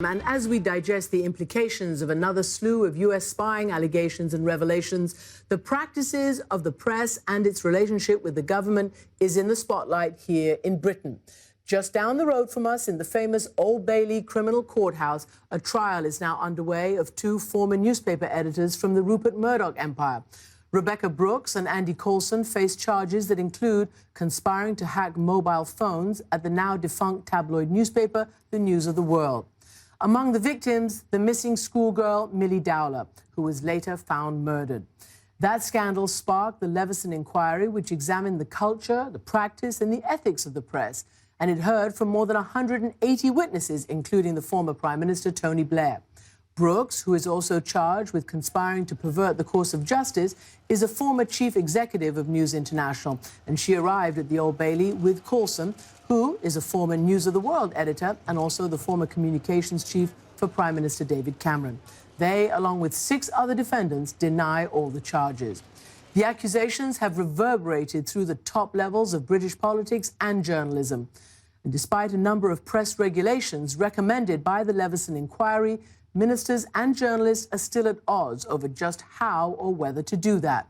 And as we digest the implications of another slew of US spying allegations and revelations, the practices of the press and its relationship with the government is in the spotlight here in Britain. Just down the road from us in the famous Old Bailey criminal courthouse, a trial is now underway of two former newspaper editors from the Rupert Murdoch empire. Rebekah Brooks and Andy Coulson face charges that include conspiring to hack mobile phones at the now-defunct tabloid newspaper, The News of the World. Among the victims, the missing schoolgirl Milly Dowler, who was later found murdered. That scandal sparked the Leveson Inquiry, which examined the culture, the practice and the ethics of the press. And it heard from more than 180 witnesses, including the former Prime Minister Tony Blair. Brooks, who is also charged with conspiring to pervert the course of justice, is a former chief executive of News International, and she arrived at the Old Bailey with Coulson, who is a former News of the World editor and also the former communications chief for Prime Minister David Cameron. They, along with 6 other defendants, deny all the charges. The accusations have reverberated through the top levels of British politics and journalism. And despite a number of press regulations recommended by the Leveson Inquiry, ministers and journalists are still at odds over just how or whether to do that.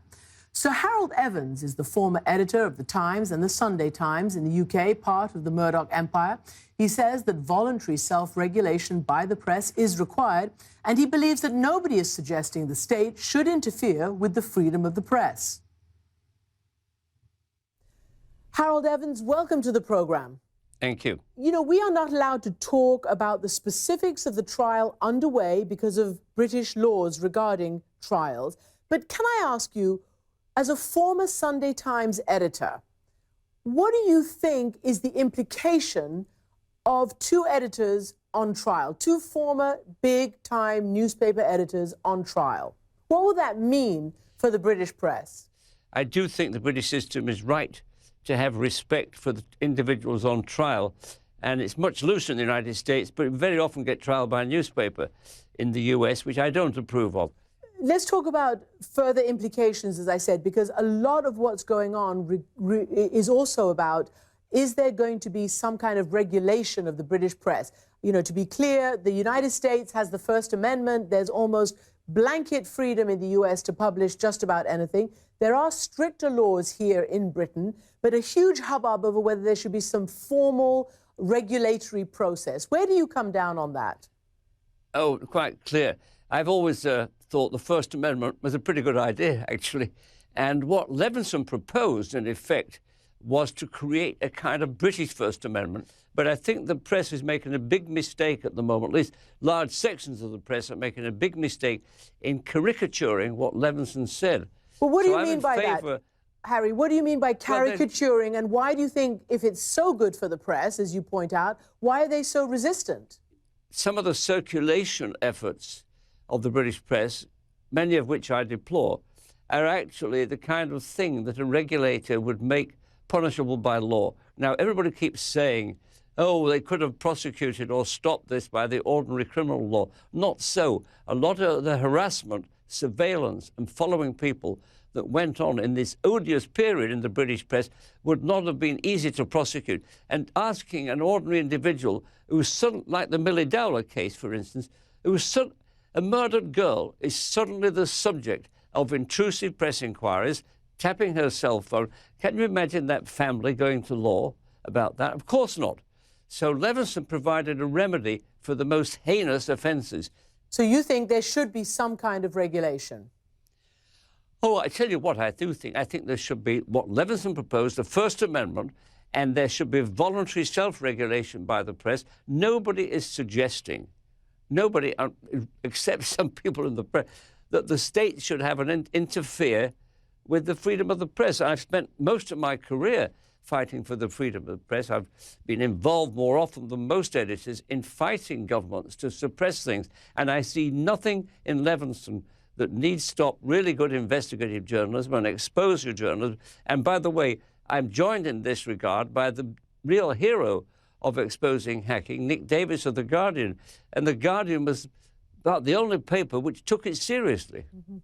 Sir Harold Evans is the former editor of The Times and The Sunday Times in the UK, part of the Murdoch empire. He says that voluntary self-regulation by the press is required, and he believes that nobody is suggesting the state should interfere with the freedom of the press. Harold Evans, welcome to the programme. Thank you. You know, we are not allowed to talk about the specifics of the trial underway because of British laws regarding trials. But can I ask you, as a former Sunday Times editor, what do you think is the implication of 2 editors on trial, 2 former big-time newspaper editors on trial? What will that mean for the British press? I do think the British system is right to have respect for the individuals on trial. And it's much looser in the United States, but very often get trial by a newspaper in the US, which I don't approve of. Let's talk about further implications, as I said, because a lot of what's going on is also about, is there going to be some kind of regulation of the British press? You know, to be clear, the United States has the First Amendment. There's almost blanket freedom in the US to publish just about anything. There are stricter laws here in Britain, but a huge hubbub over whether there should be some formal regulatory process. Where do you come down on that? Oh, quite clear. I've always thought the First Amendment was a pretty good idea, actually. And what Leveson proposed, in effect, was to create a kind of British First Amendment. But I think the press is making a big mistake at the moment, at least large sections of the press are making a big mistake in caricaturing what Leveson said. Well, what do you mean by that, Harry? What do you mean by caricaturing, and why do you think, if it's so good for the press, as you point out, why are they so resistant? Some of the circulation efforts of the British press, many of which I deplore, are actually the kind of thing that a regulator would make punishable by law. Now, everybody keeps saying, oh, they could have prosecuted or stopped this by the ordinary criminal law. Not so. A lot of the harassment, surveillance and following people that went on in this odious period in the British press would not have been easy to prosecute. And asking an ordinary individual who's like the Milly Dowler case, for instance, a murdered girl is suddenly the subject of intrusive press inquiries, tapping her cell phone. Can you imagine that family going to law about that? Of course not. So Leveson provided a remedy for the most heinous offences. So you think there should be some kind of regulation? Oh, I tell you what I do think. I think there should be what Leveson proposed, the First Amendment, and there should be voluntary self-regulation by the press. Nobody is suggesting, nobody, except some people in the press, that the state should have an interfere with the freedom of the press. I've spent most of my career fighting for the freedom of the press. I've been involved more often than most editors in fighting governments to suppress things. And I see nothing in Leveson that needs stop really good investigative journalism and exposure journalism. And by the way, I'm joined in this regard by the real hero of exposing hacking, Nick Davis of The Guardian. And The Guardian was about the only paper which took it seriously. Mm-hmm.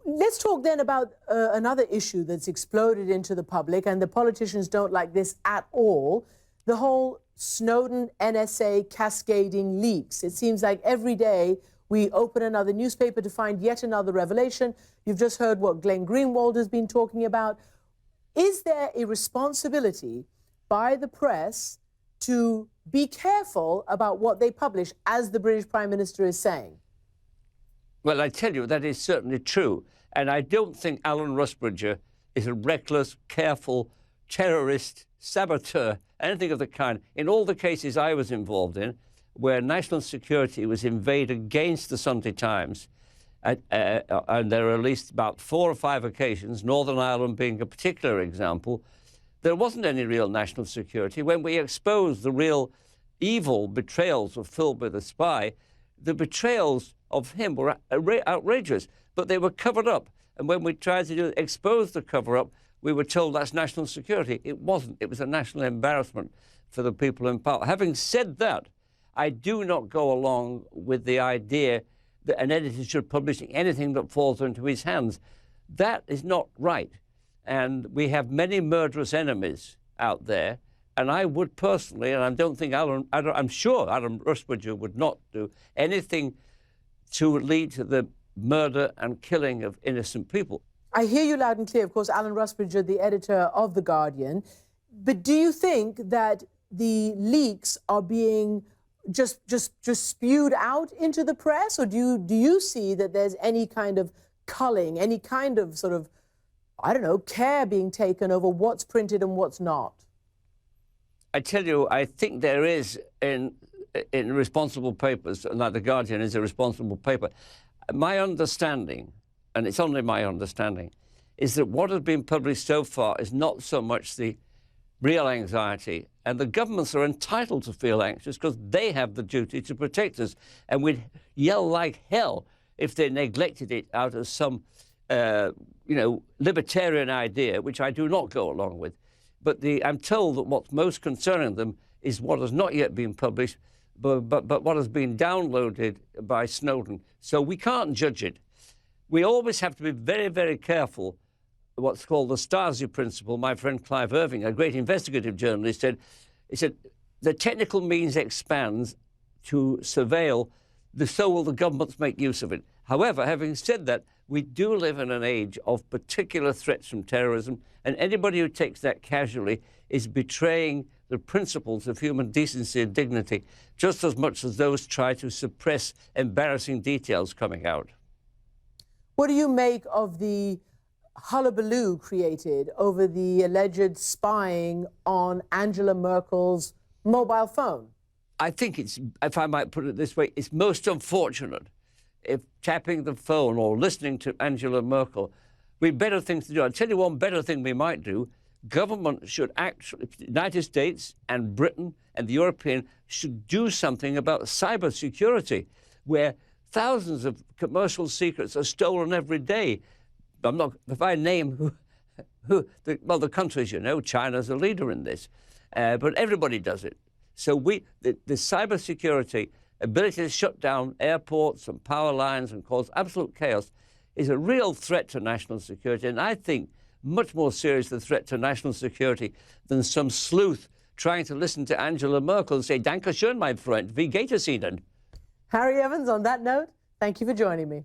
Let's talk then about another issue that's exploded into the public, and the politicians don't like this at all. the whole Snowden NSA cascading leaks. It seems like every day we open another newspaper to find yet another revelation. You've just heard what Glenn Greenwald has been talking about. Is there a responsibility by the press to be careful about what they publish, as the British Prime Minister is saying? Well, I tell you, that is certainly true. And I don't think Alan Rusbridger is a reckless, careful terrorist, saboteur, anything of the kind. In all the cases I was involved in, where national security was invaded against the Sunday Times, and there are at least about 4 or 5 occasions, Northern Ireland being a particular example, there wasn't any real national security. When we exposed the real evil betrayals of Philby the spy, the betrayals of him were outrageous, but they were covered up. And when we tried to expose the cover-up, we were told that's national security. It wasn't. It was a national embarrassment for the people in power. Having said that, I do not go along with the idea that an editor should publish anything that falls into his hands. That is not right. And we have many murderous enemies out there. And I would personally, and I don't think I'm sure Alan Rusbridger would not do anything to lead to the murder and killing of innocent people. I hear you loud and clear. Of course, Alan Rusbridger, the editor of The Guardian. But do you think that the leaks are being just spewed out into the press? Or do you see that there's any kind of culling, any kind of sort of, I don't know, care being taken over what's printed and what's not? I tell you, I think there is in responsible papers, like The Guardian is a responsible paper. My understanding, and it's only my understanding, is that what has been published so far is not so much the real anxiety, and the governments are entitled to feel anxious because they have the duty to protect us, and we'd yell like hell if they neglected it out of some, libertarian idea, which I do not go along with. But I'm told that what's most concerning them is what has not yet been published, but what has been downloaded by Snowden. So we can't judge it. We always have to be very, very careful. What's called the Stasi principle. My friend Clive Irving, a great investigative journalist, said, the technical means expands to surveil, so will the governments make use of it. However, having said that, we do live in an age of particular threats from terrorism, and anybody who takes that casually is betraying the principles of human decency and dignity, just as much as those try to suppress embarrassing details coming out. What do you make of the hullabaloo created over the alleged spying on Angela Merkel's mobile phone? I think it's, if I might put it this way, it's most unfortunate if tapping the phone or listening to Angela Merkel, we've better things to do. I'll tell you one better thing we might do. Government should actually, the United States and Britain and the European should do something about cybersecurity, where thousands of commercial secrets are stolen every day. I'm not, if I name the countries, China's a leader in this, but everybody does it. So the cybersecurity ability to shut down airports and power lines and cause absolute chaos is a real threat to national security, and I think much more serious a threat to national security than some sleuth trying to listen to Angela Merkel and say, "Danke schön, mein Freund, wie geht es Ihnen?" Harry Evans, on that note, thank you for joining me.